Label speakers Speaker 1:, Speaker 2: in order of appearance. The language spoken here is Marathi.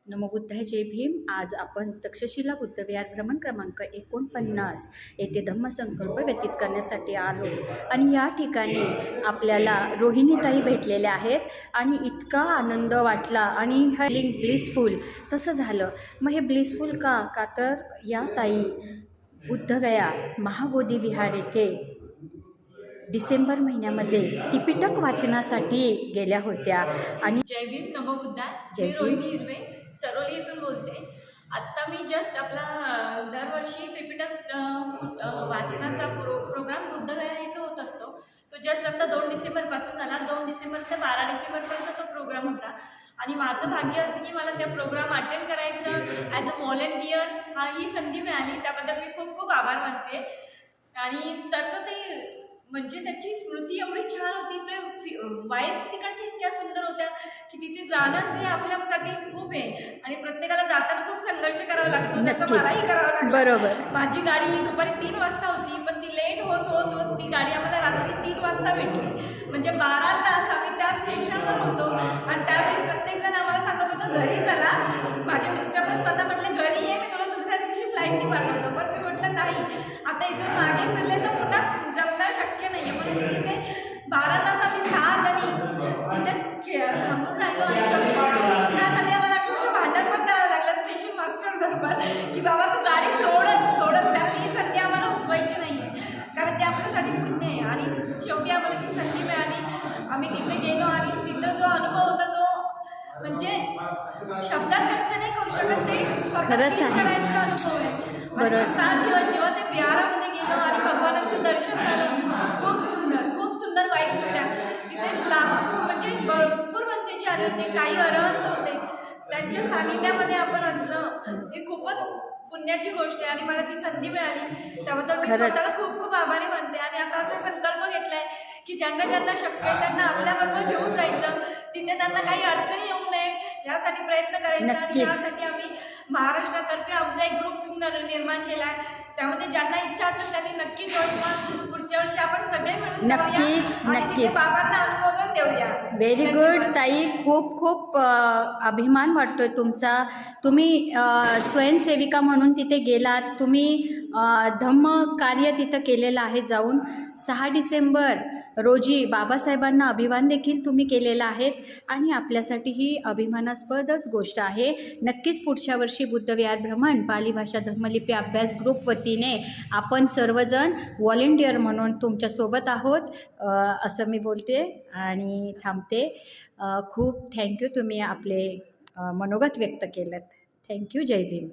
Speaker 1: नमो बुद्धाय जय भीम. आज आपण तक्षशिला बुद्धविहार भ्रमण क्रमांक 49 येथे धम्मसंकल्प व्यतीत करण्यासाठी आलो आणि या ठिकाणी आपल्याला रोहिणीताई भेटलेल्या आहेत आणि इतका आनंद वाटला आणि फीलिंग ब्लिसफुल तसं झालं. मग हे ब्लिसफुल का तर या ताई बुद्धगया महाबोधी विहार येथे डिसेंबर महिन्यामध्ये त्रिपिटक वाचनासाठी गेल्या होत्या. आणि
Speaker 2: जय भीम. नमो बुद्धाय. मी रोहिणी हिरवे चरोली इथून बोलते. आत्ता मी जस्ट आपला दरवर्षी त्रिपिटक वाचनाचा प्रोग्राम बुद्धगया इथं होत असतो. तो जस्ट आता 2 डिसेंबरपासून झाला. 2 डिसेंबर ते 12 डिसेंबरपर्यंत तो प्रोग्राम होता आणि माझं भाग्य असं की मला त्या प्रोग्राम अटेंड करायचं ॲज अ व्हॉलेंटियर ही संधी मिळाली. त्याबद्दल मी खूप खूप आभार मानते. आणि त्याचं ते म्हणजे त्याची स्मृती एवढी छान होती. ते वाईब्स तिकडच्या इतक्या सुंदर होत्या की तिथे जाणंच हे आपल्यासाठी खूप आहे आणि प्रत्येकाला जाताना खूप संघर्ष करावा लागतो. तसं मलाही करावं लागलं.
Speaker 1: बरोबर.
Speaker 2: माझी गाडी दुपारी 3 वाजता होती, पण ती लेट होत ती गाडी आम्हाला रात्री 3 वाजता भेटली. म्हणजे 12 तास आम्ही त्या स्टेशनवर होतो आणि त्यावेळी प्रत्येकजण आम्हाला सांगत होतं घरी चला. माझे मिस्टर पण स्वतः म्हटले घरी ये, मी तुला दुसऱ्या दिवशी फ्लाईटने पाठवतो. पण मी म्हटलं नाही, आता इथून मागे फिरले तर पुन्हा जमणं शक्य नाही आहे. म्हणून मी तिथे 12 तास आम्ही 6 जणी तिथे थांबून राहिलो आणि त्यासाठी आम्हाला अक्षरशः भांडण पण करावं लागलं स्टेशन मास्टर बरोबर की बाबा तू गाडी सोडच कारण ही संधी आम्हाला उठवायची नाही आहे, कारण ते आपल्यासाठी पुण्य आहे. आणि शेवटी आम्हाला ती संधी मिळाली. आम्ही तिथे गेलो आणि तिथं जो अनुभव होता तो म्हणजे शब्दात व्यक्त नाही करू शकत. ते
Speaker 1: खरंच आहे.
Speaker 2: करायचा अनुभव आहे.
Speaker 1: बरोबर.
Speaker 2: 7 दिवस जेव्हा ते विहारामध्ये गेलो आणि भगवानाचं दर्शन झालं, खूप सुंदर वाईब्स होत्या तिथे. लाखो म्हणजे भरपूर बंदेजी आले होते, काही अरहंत होते. त्यांच्या सानिध्यामध्ये आपण असणं हे खूपच पुण्याची गोष्ट आहे आणि मला ती संधी मिळाली. त्याबद्दल मी स्वतःला खूप खूप आभारी मानते. आणि आता असा संकल्प घेतलाय की ज्यांना शक्य आहे त्यांना आपल्याबरोबर घेऊन जायचं, तिथे त्यांना काही अडचणी येऊ नयेत यासाठी प्रयत्न करायचा. आणि यासाठी आम्ही महाराष्ट्रातर्फे आमचा एक ग्रुप निर्माण केला आहे. त्यामध्ये ज्यांना इच्छा असेल त्यांनी नक्की जॉईन. पुढच्या वर्षी आपण सगळे मिळून
Speaker 1: नक्कीच
Speaker 2: बाबांना अनुमोदन देऊया.
Speaker 1: व्हेरी गुड ताई. खूप अभिमान वाटतोय तुमचा. तुम्ही स्वयंसेविका म्हणून तिथे गेलात. तुम्ही धम्म कार्य तिथं केलेलं आहे. जाऊन 6 डिसेंबर रोजी बाबासाहेबांना अभिवादन देखील तुम्ही केलेला आहे आणि आपल्यासाठी ही अभिमानास्पदच गोष्ट आहे. नक्कीच पुढच्या वर्षी बुद्धविहार भ्रमण पाली भाषा धम्मलिपी अभ्यास ग्रुप वतीने आपण सर्वजण व्हॉलेंटियर म्हणून तुमच्यासोबत आहोत असं मी बोलते आणि थांबते. खूप थँक्यू. तुम्ही आपले मनोगत व्यक्त केलं. थँक्यू. जय भीम.